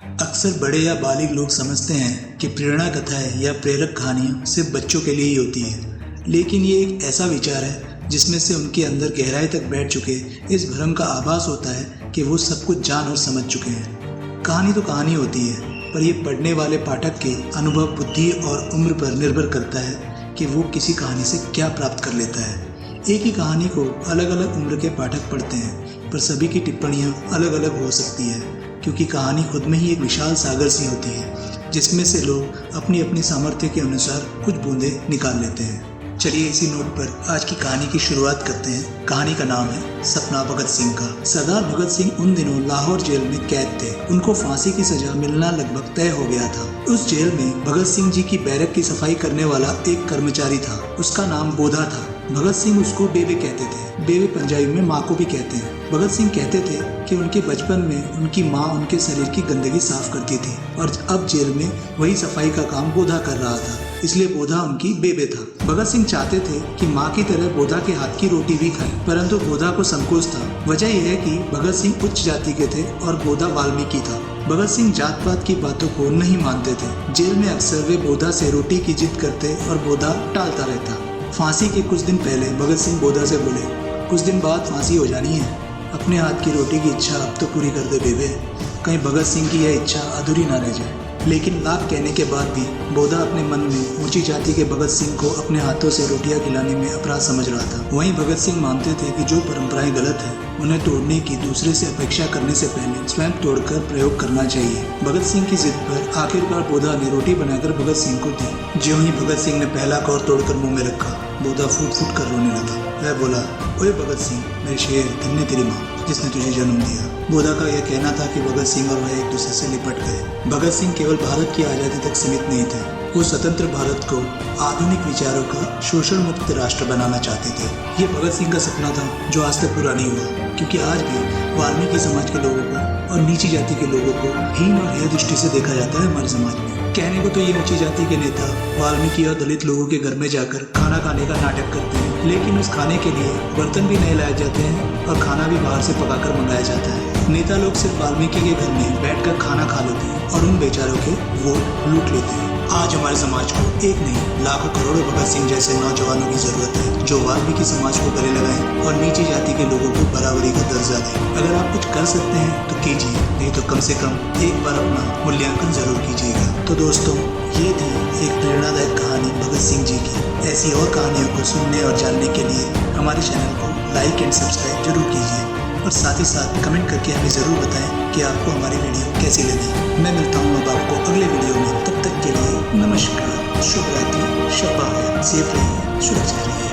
अक्सर बड़े या बालिग लोग समझते हैं कि प्रेरणा कथाएं या प्रेरक कहानियां सिर्फ बच्चों के लिए ही होती हैं, लेकिन ये एक ऐसा विचार है जिसमें से उनके अंदर गहराई तक बैठ चुके इस भ्रम का आभास होता है कि वो सब कुछ जान और समझ चुके हैं। कहानी तो कहानी होती है, पर यह पढ़ने वाले पाठक के अनुभव, बुद्धि और उम्र पर निर्भर करता है कि वो किसी कहानी से क्या प्राप्त कर लेता है। एक ही कहानी को अलग अलग उम्र के पाठक पढ़ते हैं, पर सभी की टिप्पणियाँ अलग अलग हो सकती है, क्योंकि कहानी खुद में ही एक विशाल सागर सी होती है जिसमें से लोग अपनी अपनी सामर्थ्य के अनुसार कुछ बूंदें निकाल लेते हैं। चलिए इसी नोट पर आज की कहानी की शुरुआत करते हैं। कहानी का नाम है सपना भगत सिंह का। सरदार भगत सिंह उन दिनों लाहौर जेल में कैद थे। उनको फांसी की सजा मिलना लगभग तय हो गया था। उस जेल में भगत सिंह जी की बैरक की सफाई करने वाला एक कर्मचारी था। उसका नाम बोधा था। भगत सिंह उसको बेबे कहते थे। बेबे पंजाबी में माँ को भी कहते हैं। भगत सिंह कहते थे कि उनके बचपन में उनकी माँ उनके शरीर की गंदगी साफ करती थी और अब जेल में वही सफाई का काम बोधा कर रहा था, इसलिए बोधा उनकी बेबे था। भगत सिंह चाहते थे कि माँ की तरह बोधा के हाथ की रोटी भी खाए, परंतु बोधा को संकोच था। वजह यह है कि भगत सिंह उच्च जाति के थे और बोधा वाल्मीकि था। भगत सिंह जात पात की बातों को नहीं मानते थे। जेल में अक्सर वे बोधा से रोटी की जिद करते और बोधा टालता रहता। फांसी के कुछ दिन पहले भगत सिंह बोधा से बोले, कुछ दिन बाद फांसी हो जानी है, अपने हाथ की रोटी की इच्छा अब तो पूरी कर दे बेबे, कहीं भगत सिंह की यह इच्छा अधूरी ना रह जाए। लेकिन लाख कहने के बाद भी बोधा अपने मन में ऊंची जाति के भगत सिंह को अपने हाथों से रोटियां खिलाने में अपराध समझ रहा था। वहीं भगत सिंह मानते थे कि जो परंपराएं गलत है उन्हें तोड़ने की दूसरे से अपेक्षा करने से पहले स्वयं तोड़कर प्रयोग करना चाहिए। भगत सिंह की जिद पर आखिरकार बोधा ने रोटी बनाकर भगत सिंह को दी। ज्यों ही भगत सिंह ने पहला कौर तोड़कर मुंह में रखा, बोधा फूट फूट कर रोने लगा। वह बोला, ओए भगत सिंह, मेरे शेर, धन्य तेरी माँ जिसने तुझे जन्म दिया। बोधा का यह कहना था कि भगत सिंह और वह एक दूसरे से लिपट गए। भगत सिंह केवल भारत की आज़ादी तक सीमित नहीं थे, वो स्वतंत्र भारत को आधुनिक विचारों का शोषण मुक्त राष्ट्र बनाना चाहते थे। ये भगत सिंह का सपना था जो आज तक पूरा नहीं हुआ, क्योंकि आज भी वाल्मीकि समाज के लोगों को और नीची जाति के लोगों को हीन और हेय दृष्टि से देखा जाता है हमारे समाज में। कहने को तो ये ऊंची जाति के नेता वाल्मीकि और दलित लोगों के घर में जाकर खाना खाने का नाटक करते हैं, लेकिन उस खाने के लिए बर्तन भी नहीं लाए जाते हैं और खाना भी बाहर से पकाकर मंगाया जाता है। नेता लोग सिर्फ वाल्मीकि के घर में बैठकर खाना खा लेते हैं और उन बेचारों के वोट लूट लेते हैं। आज हमारे समाज को एक नहीं लाखों करोड़ों भगत सिंह जैसे नौजवानों की जरूरत है, जो वाल्मीकि समाज को गले लगाएं और नीची जाति के लोगों को बराबरी का दर्जा दें। अगर आप कुछ कर सकते हैं तो कीजिए, नहीं तो कम से कम एक बार अपना मूल्यांकन जरूर कीजिएगा। तो दोस्तों, ये थी एक प्रेरणादायक कहानी भगत सिंह जी की। ऐसी और कहानियों को सुनने और जानने के लिए हमारे चैनल को लाइक एंड सब्सक्राइब जरूर कीजिए और साथ ही साथ कमेंट करके हमें ज़रूर बताएं कि आपको हमारी वीडियो कैसी लगी। मैं मिलता हूँ अब आपको अगले वीडियो में। तब तक के लिए नमस्कार, शुभ रात्रि, शब्बा खैर, सेफ रहिए, सुरक्षित रहिए।